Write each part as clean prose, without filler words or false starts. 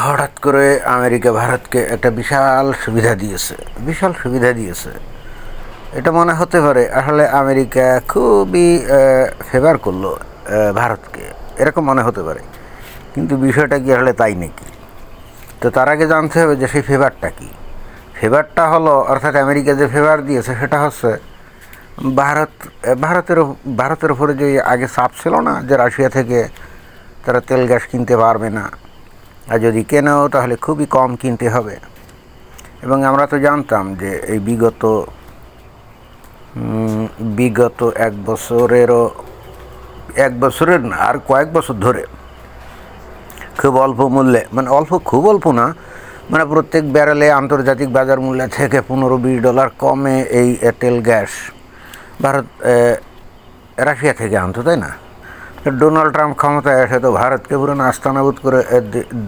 হঠাৎ করে আমেরিকা ভারতকে একটা বিশাল সুবিধা দিয়েছে। এটা মনে হতে পারে আসলে আমেরিকা খুবই ফেভার করলো ভারতকে, এরকম মনে হতে পারে। কিন্তু বিষয়টা কি আসলে তাই নাকি? তো তার আগে জানতে হবে যে সেই ফেভারটা কী। ফেভারটা হলো, অর্থাৎ আমেরিকা যে ফেভার দিয়েছে সেটা হচ্ছে ভারত ভারতের উপরে যে আগে চাপ ছিল না, যে রাশিয়া থেকে তারা তেল গ্যাস কিনতে পারবে না, আর যদি কেনেও তাহলে খুবই কম কিনতে হবে। এবং আমরা তো জানতাম যে এই বিগত এক বছরের না, আর কয়েক বছর ধরে খুব অল্প মূল্যে, মানে খুব অল্প না, মানে প্রত্যেক ব্যারেলে আন্তর্জাতিক বাজার মূল্য থেকে $15-20 কমে এই তেল গ্যাস ভারত রাশিয়া থেকে আনতো, তাই না? ডোনাল্ড ট্রাম্প ক্ষমতায় এসে তো ভারতকে পুরো নাস্তানাবুদ করে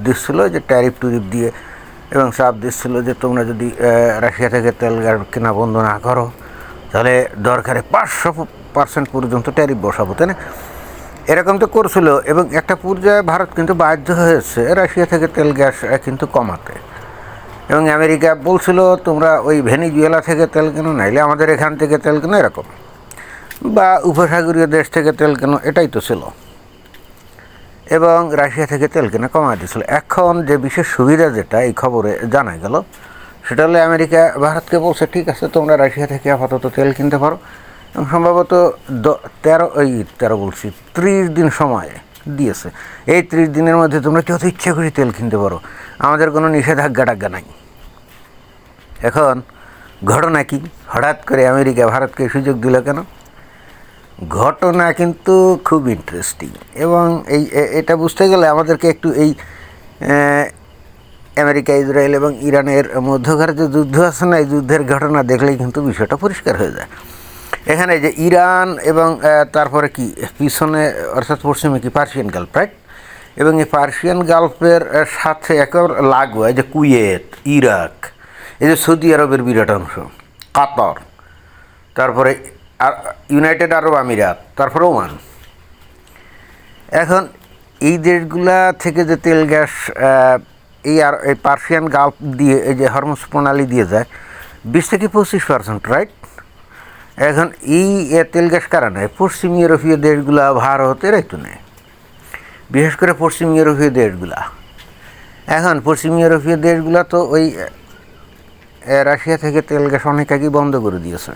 দিচ্ছিল, যে ট্যারিফ টুরিফ দিয়ে, এবং চাপ দিচ্ছিল যে তোমরা যদি রাশিয়া থেকে তেল গ্যাস কেনা বন্ধ না করো তাহলে দরকারে 500% পর্যন্ত ট্যারিফ বসাবো, তাই না? এরকম তো করছিল। এবং একটা পর্যায়ে ভারত কিন্তু বাধ্য হয়েছে রাশিয়া থেকে তেল গ্যাস কিন্তু কমাতে। এবং আমেরিকা বলছিল তোমরা ওই ভেনিজুয়েলা থেকে তেল কেনো, নাইলে আমাদের এখান থেকে তেল কেনো, এরকম, বা উপসাগরীয় দেশ থেকে তেল কেনো, এটাই তো ছিল। এবং রাশিয়া থেকে তেল কেনা কমায় দিয়েছিল। এখন যে বিশেষ সুবিধা যেটা এই খবরে জানা গেল, সেটা হলে আমেরিকা ভারতকে বলছে ঠিক আছে, তোমরা রাশিয়া থেকে আপাতত তেল কিনতে পারো, এবং সম্ভবত 30 দিন সময় দিয়েছে। এই 30 দিনের মধ্যে তোমরা যত ইচ্ছা করে তেল কিনতে পারো, আমাদের কোনো নিষেধাজ্ঞা নাই। এখন ঘটনা কি? হঠাৎ করে আমেরিকা ভারতকে সুযোগ দিল কেন? ঘটনা কিন্তু খুব ইন্টারেস্টিং। এবং এটা বুঝতে গেলে আমাদেরকে একটু এই আমেরিকা, ইসরায়েল এবং ইরানের মধ্যকার যে যুদ্ধ আছে না, এই যুদ্ধের ঘটনা দেখলেই কিন্তু বিষয়টা পরিষ্কার হয়ে যায়। এখানে যে ইরান এবং তারপরে কি পিছনে, অর্থাৎ পশ্চিমে কি পার্সিয়ান গালফ, রাইট? এবং এই পার্সিয়ান গালফের সাথে একেবারে লাগোয়া যে কুয়েত, ইরাক, এই যে সৌদি আরবের বিরাট অংশ, কাতার, তারপরে ইউনাইটেড আরব আমিরাত, তারপরে ওমান। এখন এই দেশগুলা থেকে যে তেল গ্যাস এই পার্সিয়ান গালফ দিয়ে, এই যে হরমুজ প্রণালী দিয়ে যায় 20-25%, রাইট? এখন এই তেল গ্যাস কারা নেয়? পশ্চিম ইউরোপীয় দেশগুলা, ভারত, এরাই তো নেয়, বিশেষ করে পশ্চিম ইউরোপীয় দেশগুলা। এখন পশ্চিম ইউরোপীয় দেশগুলা তো ওই রাশিয়া থেকে তেল গ্যাস অনেক আগেই বন্ধ করে দিয়েছে।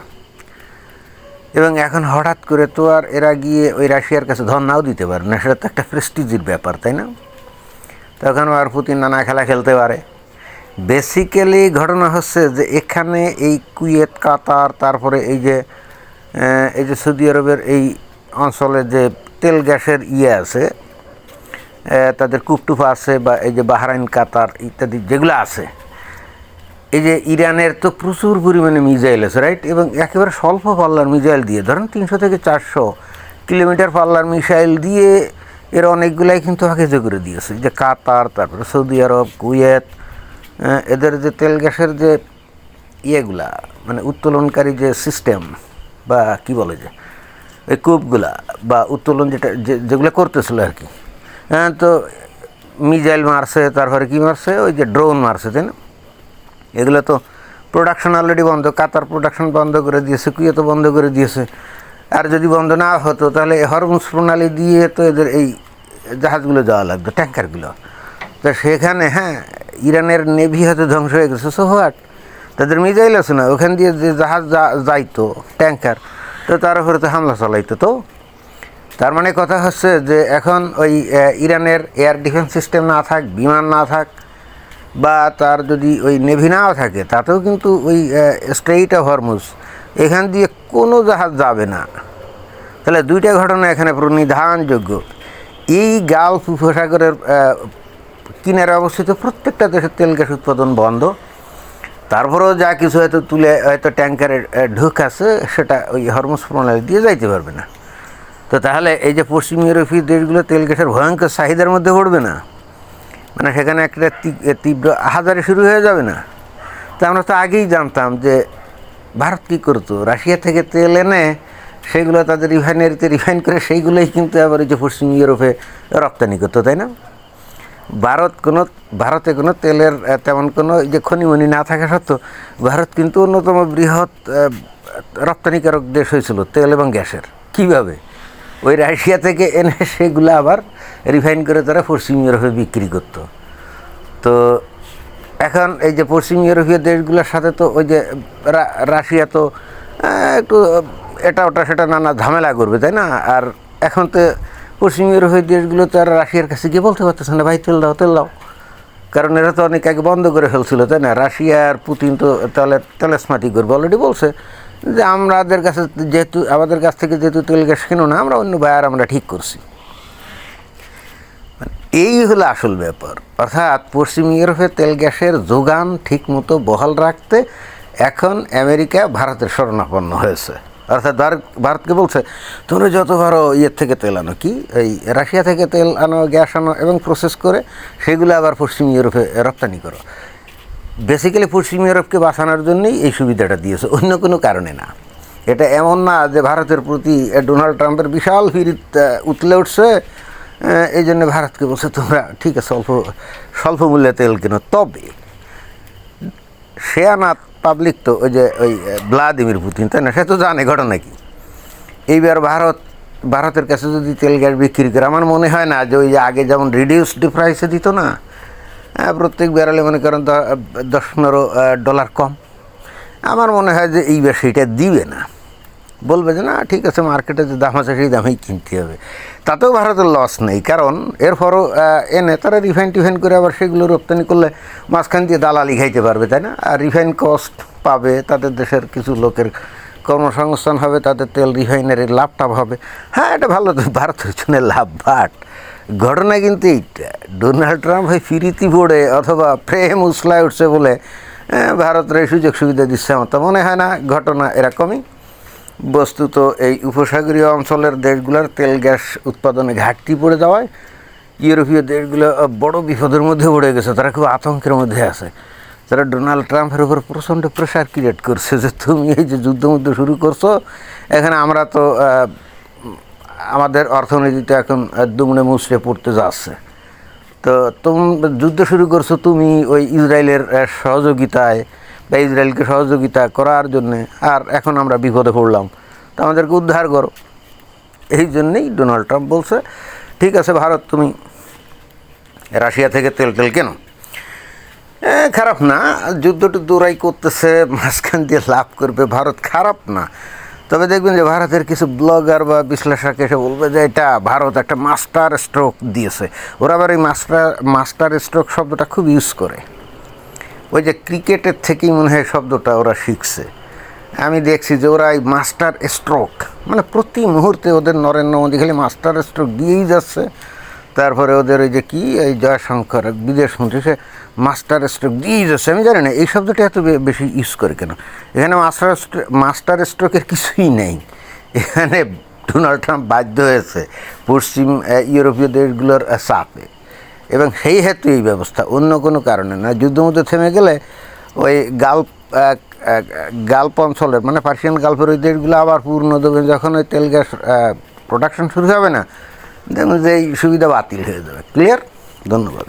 এবং এখন হঠাৎ করে তো আর এরা গিয়ে ওই রাশিয়ার কাছে ধন নাও দিতে পারে না, সেটা তো একটা প্রেস্টিজের ব্যাপার, তাই না? তখন আর পুতিন নানা খেলা খেলতে পারে। বেসিক্যালি ঘটনা হচ্ছে যে এখানে এই কুয়েত, কাতার, তারপরে এই যে সৌদি আরবের এই অঞ্চলে যে তেল গ্যাসের আছে, তাদের কূপটুপ আছে, বা এই যে বাহরাইন, কাতার ইত্যাদি যেগুলো আছে, এই যে ইরানের তো প্রচুর পরিমাণে মিসাইল আছে, রাইট? এবং একেবারে স্বল্প পাল্লার মিসাইল দিয়ে, ধরেন 300-400 কিলোমিটার পাল্লার মিসাইল দিয়ে এর অনেকগুলাই কিন্তু আগে করে দিয়েছে। যে কাতার, তারপরে সৌদি আরব, কুয়েত, এদের যে তেল গ্যাসের যে ইয়েগুলা, মানে উত্তোলনকারী যে সিস্টেম, বা কি বলে, যে ওই কূপগুলা বা উত্তোলন যেগুলো করতেছিল আর কি, তো মিসাইল মারছে, তারপরে কি মারছে, ওই যে ড্রোন মারছে, তাই না? এগুলো তো প্রোডাকশন অলরেডি বন্ধ। কাতার প্রোডাকশন বন্ধ করে দিয়েছে, কুয়েতও বন্ধ করে দিয়েছে। আর যদি বন্ধ না হতো তাহলে হরমুজ প্রণালী দিয়ে তো এদের এই জাহাজগুলো যাওয়া লাগতো, ট্যাঙ্কারগুলো। তো সেখানে ইরানের নেভি হয়তো ধ্বংস হয়ে গেছে, সো হোয়াট, তাদের মিসাইল আছে না, ওখান দিয়ে যে জাহাজ যাইতো, ট্যাঙ্কার, তো তার উপরে তো হামলা চালাইতো। তো তার মানে কথা হচ্ছে যে এখন ওই ইরানের এয়ার ডিফেন্স সিস্টেম না থাক, বিমান না থাক, বা তার যদি ওই নেভি নাও থাকে, তাতেও কিন্তু ওই স্ট্রেইট অফ হরমুজ, এখান দিয়ে কোনো জাহাজ যাবে না। তাহলে দুইটা ঘটনা এখানে প্রনিধানযোগ্য। এই গালফ উপসাগরের কিনারে অবস্থিত প্রত্যেকটা দেশের তেল গ্যাস উৎপাদন বন্ধ। তারপরেও যা কিছু হয়তো ট্যাঙ্কারে ঢুকাছে, সেটা ওই হরমুজ প্রণালী দিয়ে যাইতে পারবে না। তো তাহলে এই যে পশ্চিম ইউরোপীয় দেশগুলো তেল গ্যাসের ভয়ঙ্কর চাহিদার মধ্যে পড়বে না, মানে সেখানে একটা তীব্র আহাজারি শুরু হয়ে যাবে না? তো আমরা তো আগেই জানতাম যে ভারত কী করতো, রাশিয়া থেকে তেল এনে সেগুলো তাদের রিফাইনারিতে রিফাইন করে সেইগুলোই কিন্তু আবার এই যে পশ্চিম ইউরোপে রপ্তানি করতো, তাই না? ভারতে কোনো তেলের তেমন কোনো যে খনিমনি না থাকা সত্ত্বেও ভারত কিন্তু অন্যতম বৃহৎ রপ্তানিকারক দেশ হয়েছিল তেল এবং গ্যাসের। কীভাবে? ওই রাশিয়া থেকে এনে সেগুলো আবার রিফাইন করে তারা পশ্চিম ইউরোপে বিক্রি করতো। তো এখন এই যে পশ্চিম ইউরোপীয় দেশগুলোর সাথে তো ওই যে রাশিয়া তো একটু এটা ওটা সেটা নানা ঝামেলা করবে, তাই না? আর এখন তো পশ্চিম ইউরোপীয় দেশগুলো তো আর রাশিয়ার কাছে গিয়ে বলতে পারতেছে না ভাই তেল দাও, কারণ এরা তো অনেক আগে বন্ধ করে ফেলছিল, তাই না? রাশিয়া আর পুতিন তো তেলেসমাটি করবে, অলরেডি বলছে যে আমাদের কাছ থেকে যেহেতু তেল গ্যাস কিনো না, আমরা অন্য বায়ার আমরা ঠিক করছি। এই হলো আসল ব্যাপার। অর্থাৎ পশ্চিম ইউরোপে তেল গ্যাসের যোগান ঠিকমতো বহাল রাখতে এখন আমেরিকা ভারতের শরণাপন্ন হয়েছে। অর্থাৎ ভারতকে বলছে তোমরা যত পারো ইয়ের থেকে তেল আনো, কি এই রাশিয়া থেকে তেল আনো, গ্যাস আনো এবং প্রসেস করে সেগুলো আবার পশ্চিম ইউরোপে রপ্তানি করো। বেসিক্যালি পশ্চিম ইউরোপকে বাঁচানোর জন্যই এই সুবিধাটা দিয়েছে, অন্য কোনো কারণে না। এটা এমন না যে ভারতের প্রতি ডোনাল্ড ট্রাম্পের বিশাল ফিরিত উতলে উঠছে, এই জন্য ভারতকে বলছে তোমরা ঠিক আছে স্বল্প মূল্যে তেল কেনো। তবে সে আনাত পাবলিক তো ওই যে ওই ভ্লাদিমির পুতিন, তাই না? সে তো জানে ঘটনা কি। এইবার ভারতের কাছে যদি তেল গ্যাস বিক্রি করে, আমার মনে হয় না যে ওই যে আগে যেমন রিডিউসড প্রাইসে দিত না, প্রত্যেক ব্যারেলে মনে করেন $10-15 কম, আমার মনে হয় যে এইবার সেইটা দিবে না, বলবে যে না ঠিক আছে মার্কেটে যে দাম আছে সেই দামেই কিনতে হবে। তাতেও ভারতের লস নেই, কারণ এরপরও এনে তারা রিফাইন করে আবার সেগুলো রপ্তানি করলে মাঝখান দিয়ে দালালি খাইতে পারবে, তাই না? আর রিফাইন কস্ট পাবে, তাদের দেশের কিছু লোকের কর্মসংস্থান হবে, তাদের তেল রিফাইনারির লাভটাভ হবে। হ্যাঁ, এটা ভালো, ভারতের জন্য লাভ। বাট ঘটনা কিন্তু এইটা, ডোনাল্ড ট্রাম্প হয় ফিরিতি বোর্ডে অথবা প্রেম উসলায় উঠছে বলে ভারতের এই সুযোগ সুবিধা দিচ্ছে, আমার তো মনে হয় না। ঘটনা এরকমই। বস্তুত এই উপসাগরীয় অঞ্চলের দেশগুলোর তেল গ্যাস উৎপাদনে ঘাটতি পড়ে যাওয়ায় ইউরোপীয় দেশগুলো বড় বিপদের মধ্যে পড়ে গেছে, তারা খুব আতঙ্কের মধ্যে আছে। তারা ডোনাল্ড ট্রাম্পের উপর প্রচণ্ড প্রেশার ক্রিয়েট করছে যে তুমি এই যে যুদ্ধ শুরু করছো, এখানে আমরা তো আমাদের অর্থনীতিতে এখন দুমড়ে মুচড়ে পড়তে যাচ্ছে, তো যুদ্ধ শুরু করছো তুমি ওই ইসরায়েলের সহযোগিতায় বা ইসরায়েলকে সহযোগিতা করার জন্যে, আর এখন আমরা বিপদে পড়লাম, তো আমাদেরকে উদ্ধার করো। এই জন্যেই ডোনাল্ড ট্রাম্প বলছে ঠিক আছে ভারত তুমি রাশিয়া থেকে তেল কেনো। খারাপ না, যুদ্ধটা দৌড়াই করতেছে, মাঝখান দিয়ে লাভ করবে ভারত, খারাপ না। তবে দেখবেন যে ভারতের কিছু ব্লগার বা বিশ্লেষক এসে বলবে যে এটা ভারত একটা মাস্টার স্ট্রোক দিয়েছে। ওরা আবার এই মাস্টার স্ট্রোক শব্দটা খুব ইউজ করে, ওই যে ক্রিকেটের থেকেই মনে হয় শব্দটা ওরা শিখছে। আমি দেখছি যে ওরা এই মাস্টার স্ট্রোক মানে প্রতি মুহূর্তে ওদের নরেন্দ্র মোদী খালি মাস্টার স্ট্রোক দিয়েই যাচ্ছে। তারপরে ওদের ওই যে কি এই জয়শঙ্কর বিদেশ মন্ত্রী, সে মাস্টার স্ট্রোক দিয়েই যাচ্ছে। আমি জানি না এই শব্দটা এত বেশি ইউজ করে কেন। এখানে মাস্টার স্ট্রোকের কিছুই নেই। এখানে ডোনাল্ড ট্রাম্প বাধ্য হয়েছে পশ্চিম ইউরোপীয় দেশগুলোর চাপে, এবং সেই হেতু এই ব্যবস্থা, অন্য কোনো কারণে না। যুদ্ধ থেমে গেলে ওই গালফ অঞ্চলের মানে পার্সিয়ান গালফের ওই দেশগুলো আবার পূর্ণ দেবে, যখন ওই তেল গ্যাস প্রোডাকশন শুরু হবে না, দেখুন যে এই সুবিধা বাতিল হয়ে যাবে। ক্লিয়ার? ধন্যবাদ।